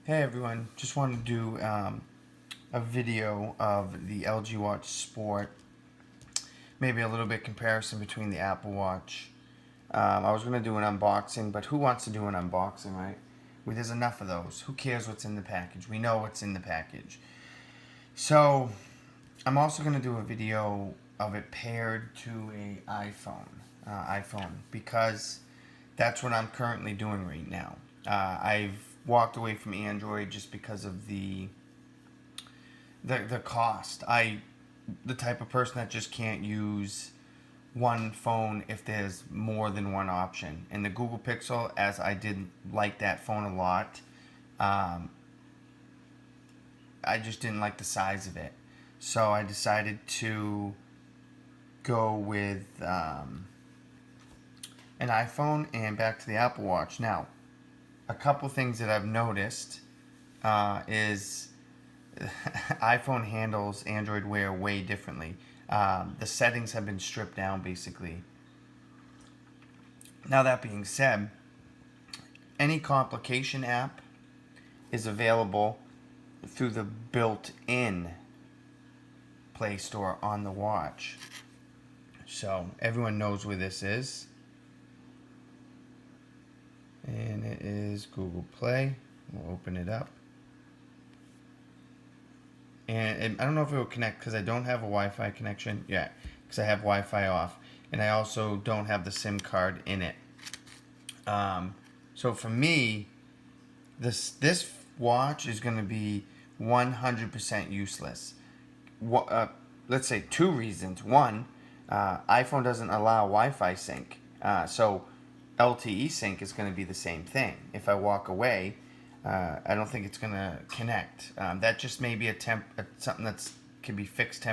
Hey everyone, just wanted to do a video of the LG Watch Sport, maybe a little bit comparison between the Apple Watch. I was going to do an unboxing, but who wants to do an unboxing, right? There's enough of those. Who cares what's in the package? We know what's in the package. So, I'm also going to do a video of it paired to a iPhone, because that's what I'm currently doing right now. I've walked away from Android just because of the cost. The type of person that just can't use one phone if there's more than one option. And the Google Pixel, as I did like that phone a lot, um, I just didn't like the size of it. So I decided to go with an iPhone and back to the Apple Watch. Now, a couple things that I've noticed is iPhone handles Android Wear way differently. The settings have been stripped down basically. Now, that being said, any complication app is available through the built in Play Store on the watch. So everyone knows where this is. And it is Google Play. We'll open it up. And I don't know if it will connect because I don't have a Wi-Fi connection yet, because I have Wi-Fi off, and I also don't have the SIM card in it. So for me, this watch is going to be 100% useless. Let's say two reasons. One, iPhone doesn't allow Wi-Fi sync, so LTE sync is going to be the same thing. If I walk away, I don't think it's going to connect. That just may be something that's can be fixed.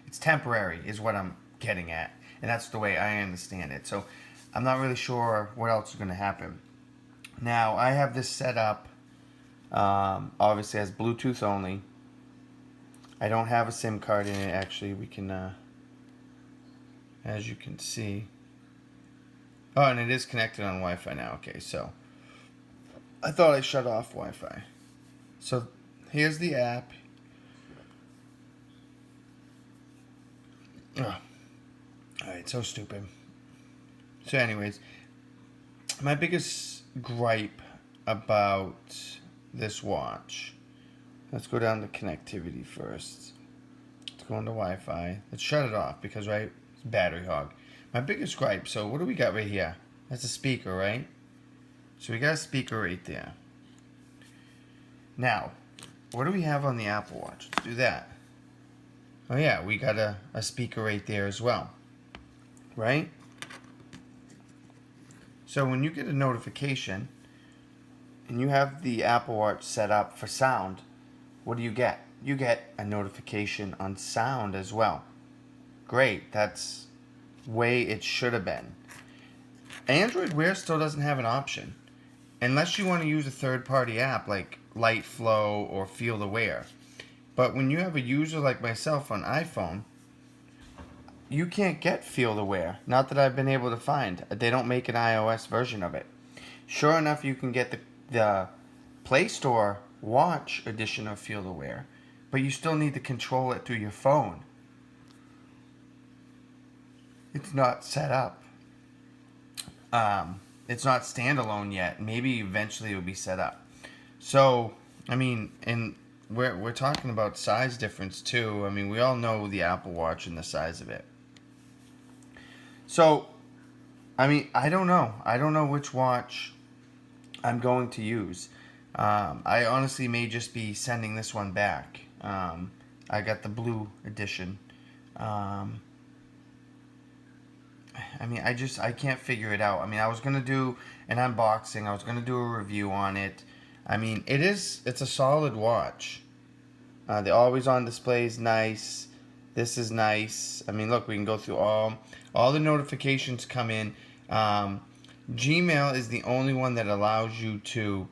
It's temporary, is what I'm getting at, and that's the way I understand it. So I'm not really sure what else is going to happen. Now I have this set up. Obviously, as Bluetooth only. I don't have a SIM card in it. Actually, we can, as you can see. Oh, and it is connected on Wi-Fi now. Okay, so I thought I shut off Wi-Fi. So here's the app. Oh, alright, so stupid. So anyways, my biggest gripe about this watch. Let's go down to connectivity first. Let's go into Wi-Fi. Let's shut it off because, right, it's battery hog. My biggest gripe, so what do we got right here? That's a speaker, right? So we got a speaker right there. Now, what do we have on the Apple Watch? Let's do that. Oh yeah, we got a speaker right there as well. Right? So when you get a notification and you have the Apple Watch set up for sound, what do you get? You get a notification on sound as well. Great, that's way it should have been. Android Wear still doesn't have an option, unless you want to use a third-party app like Light Flow or Feel the Wear. But when you have a user like myself on iPhone, you can't get Feel the Wear. Not that I've been able to find. They don't make an iOS version of it. Sure enough, you can get the Play Store Watch edition of Feel the Wear, but you still need to control it through your phone. It's not set up. It's not standalone yet. Maybe eventually it will be set up. So, I mean, and we're talking about size difference too. I mean, we all know the Apple Watch and the size of it. So, I mean, I don't know. I don't know which watch I'm going to use. I honestly may just be sending this one back. I got the blue edition. I mean, I can't figure it out. I mean, I was going to do an unboxing. I was going to do a review on it. I mean, it's a solid watch. The always on display is nice. This is nice. I mean, look, we can go through all the notifications come in. Gmail is the only one that allows you to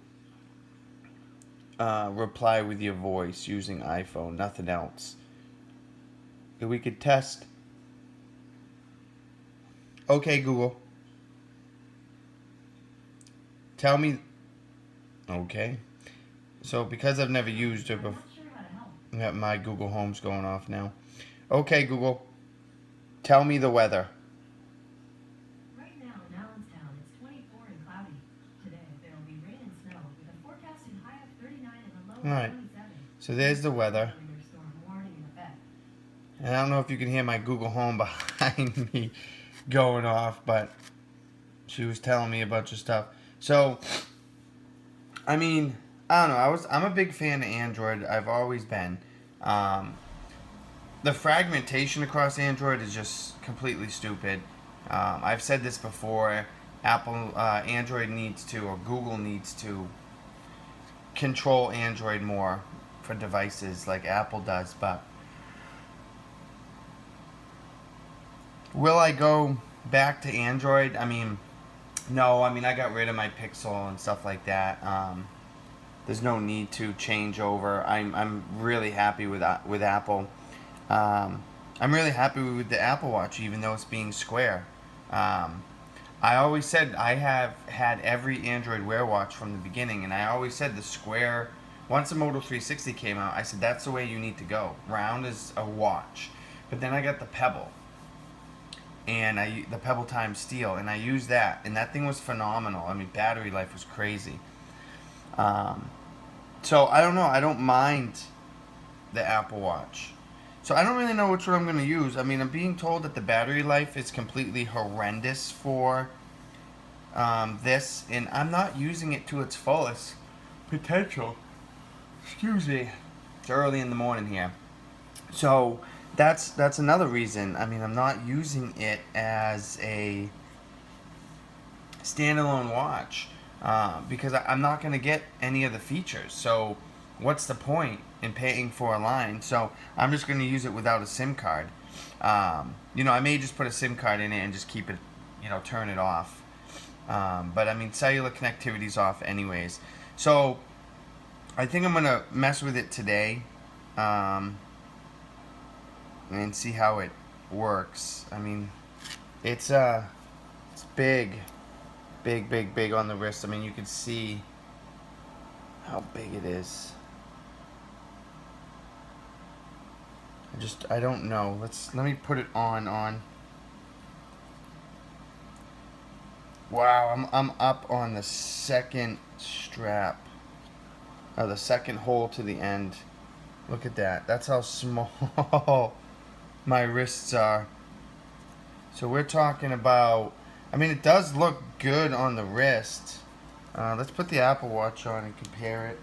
reply with your voice using iPhone. Nothing else. We could test. Okay, Google. Tell me. Okay. So because I've never used it before, my Google Home's going off now. Okay, Google, tell me the weather. Right now in Allenstown, it's 24 and cloudy. Today, there will be rain and snow with a forecasted high of 39 and a low All of right. 27. So there's the weather. Storm warning in effect. And I don't know if you can hear my Google Home behind me going off, but she was telling me a bunch of stuff. So, I mean, I don't know. I'm a big fan of Android. I've always been. Um, the fragmentation across Android is just completely stupid. I've said this before. Android needs to, or Google needs to, control Android more for devices like Apple does. But will I go back to Android? I mean, no. I mean, I got rid of my Pixel and stuff like that. There's no need to change over. I'm really happy with Apple. Um, I'm really happy with the Apple Watch, even though it's being square. Um, I always said I have had every Android Wear watch from the beginning, and I always said the square. Once the Moto 360 came out, I said that's the way you need to go. Round is a watch, but then I got the Pebble, and the Pebble Time Steel, and I used that, and that thing was phenomenal. I mean, battery life was crazy. Um, so I don't know. I don't mind the Apple Watch. So I don't really know which one I'm going to use. I mean, I'm being told that the battery life is completely horrendous for this, and I'm not using it to its fullest potential. Excuse me. It's early in the morning here. So that's another reason. I mean, I'm not using it as a standalone watch because I'm not going to get any of the features. So what's the point in paying for a line? So I'm just going to use it without a SIM card. I may just put a SIM card in it and just keep it, turn it off. But I mean, cellular connectivity's off anyways. So I think I'm going to mess with it today and see how it works. I mean, it's big. Big on the wrist. I mean, you can see how big it is. I don't know. Let me put it on. Wow, I'm up on the second strap. Or the second hole to the end. Look at that. That's how small my wrists are. So we're talking about, I mean, it does look good on the wrist. Let's put the Apple Watch on and compare it.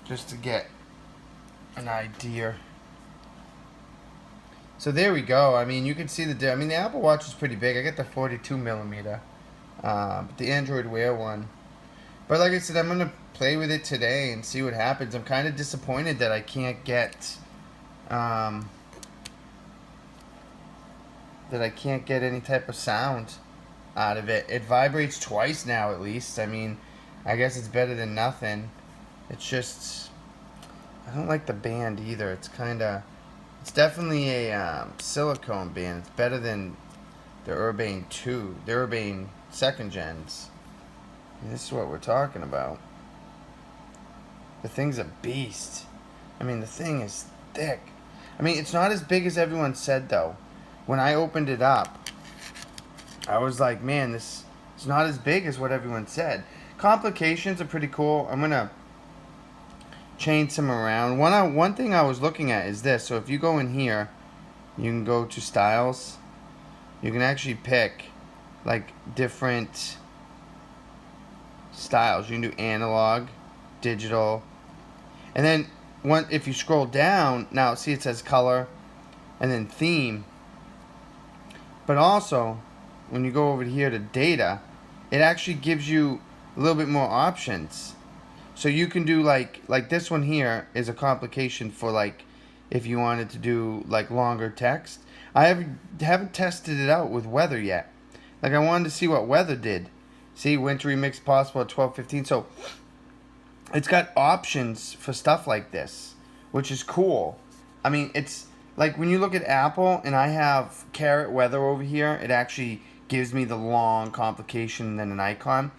Just to get an idea. So there we go. I mean, you can see the Apple Watch is pretty big. I get the 42 millimeter. But the Android Wear one. But like I said, I'm going to play with it today and see what happens. I'm kind of disappointed that I can't get any type of sound out of it. It vibrates twice now at least. I mean, I guess it's better than nothing. It's just, I don't like the band either. It's definitely a silicone band. It's better than the Urbane 2, the Urbane 2nd gens. And this is what we're talking about. The thing's a beast. I mean, the thing is thick. I mean, it's not as big as everyone said, though. When I opened it up, I was like, man, this is not as big as what everyone said. Complications are pretty cool. I'm going to change some around. One thing I was looking at is this. So if you go in here, you can go to styles. You can actually pick like different styles. You can do analog, digital, and then if you scroll down, now see it says color and then theme. But also, when you go over here to data, it actually gives you a little bit more options. So you can do like this one here is a complication for like if you wanted to do like longer text. I haven't tested it out with weather yet. Like I wanted to see what weather did. See, wintry mix possible at 12:15. So it's got options for stuff like this, which is cool. I mean, it's like when you look at Apple and I have caret weather over here, it actually gives me the long complication and then an icon.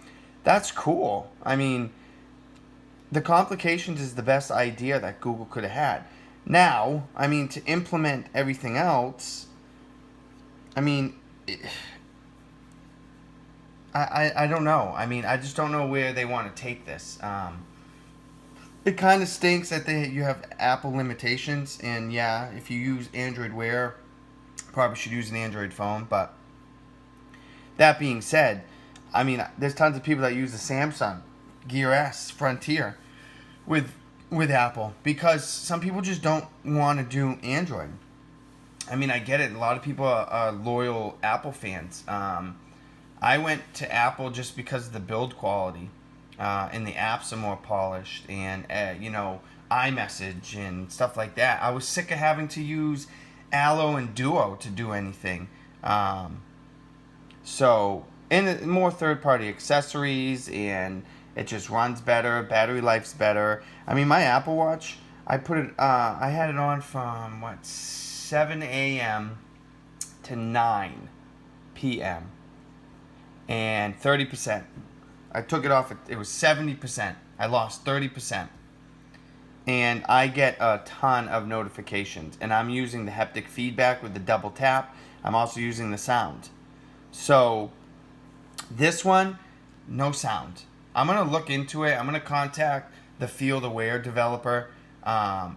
That's cool. I mean, the complications is the best idea that Google could have had. Now, I mean, to implement everything else, I mean, I don't know. I mean, I just don't know where they want to take this. It kind of stinks that you have Apple limitations, and yeah, if you use Android Wear, probably should use an Android phone. But that being said, I mean, there's tons of people that use the Samsung Gear S Frontier with Apple because some people just don't want to do Android. I mean, I get it. A lot of people are loyal Apple fans. I went to Apple just because of the build quality, and the apps are more polished, and iMessage and stuff like that. I was sick of having to use Allo and Duo to do anything. And more third-party accessories, and it just runs better. Battery life's better. I mean, my Apple Watch, I had it on from 7 a.m. to 9 p.m. and 30%. I took it off. It was 70%. I lost 30%. And I get a ton of notifications. And I'm using the haptic feedback with the double tap. I'm also using the sound. So this one, no sound. I'm going to look into it. I'm going to contact the Field Aware developer.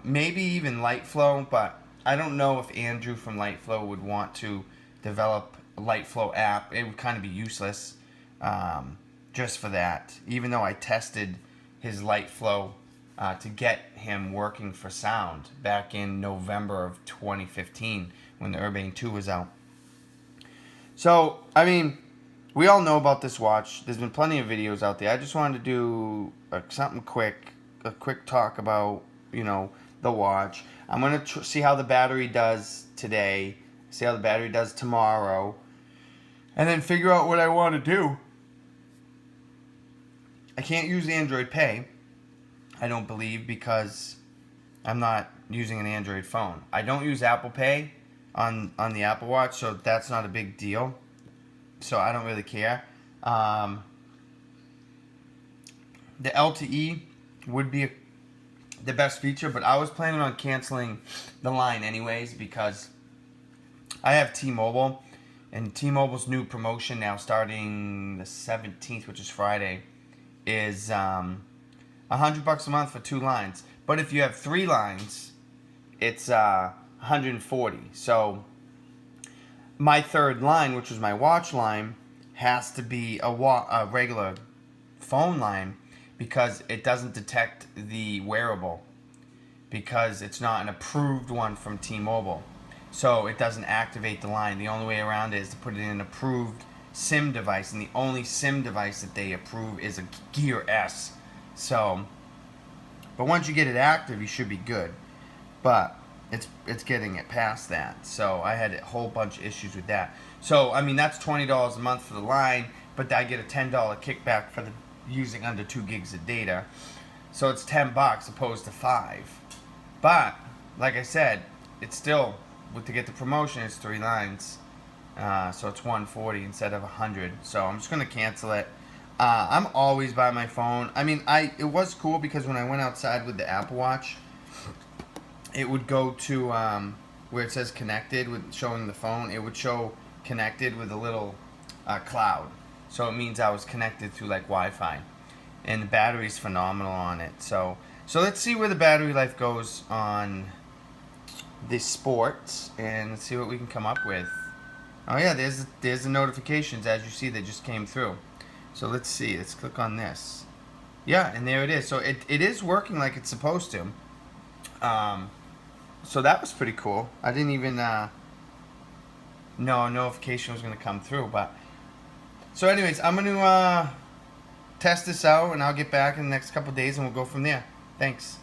Maybe even Lightflow. But I don't know if Andrew from Lightflow would want to develop a Lightflow app. It would kind of be useless. Just for that, even though I tested his Lightflow to get him working for sound back in November of 2015 when the Urbane 2 was out. So, I mean, we all know about this watch. There's been plenty of videos out there. I just wanted to do something quick, a quick talk about, the watch. I'm going to see how the battery does today, see how the battery does tomorrow, and then figure out what I want to do. I can't use Android Pay, I don't believe, because I'm not using an Android phone. I don't use Apple Pay on the Apple Watch, so that's not a big deal. So I don't really care. The LTE would be the best feature, but I was planning on canceling the line anyways because I have T-Mobile, and T-Mobile's new promotion now starting the 17th, which is Friday, is $100 a month for 2 lines. But if you have 3 lines, it's $140. So my third line, which was my watch line, has to be a regular phone line because it doesn't detect the wearable because it's not an approved one from T-Mobile. So it doesn't activate the line. The only way around it is to put it in an approved SIM device, and the only SIM device that they approve is a Gear S. So, but once you get it active, you should be good. But it's getting it past that. So I had a whole bunch of issues with that. So I mean that's $20 a month for the line, but I get a $10 kickback for the using under 2 gigs of data. So it's $10 opposed to $5. But like I said, it's still to get the promotion, it's 3 lines. So it's $140 instead of $100. So I'm just gonna cancel it. I'm always by my phone. I mean, it was cool because when I went outside with the Apple Watch, it would go to where it says connected with showing the phone. It would show connected with a little cloud. So it means I was connected through like Wi-Fi, and the battery's phenomenal on it. So let's see where the battery life goes on this Sports, and let's see what we can come up with. Oh yeah, there's the notifications, as you see, that just came through. So let's see. Let's click on this. Yeah, and there it is. So it is working like it's supposed to. So that was pretty cool. I didn't even know a notification was going to come through. But so anyways, I'm going to test this out, and I'll get back in the next couple of days, and we'll go from there. Thanks.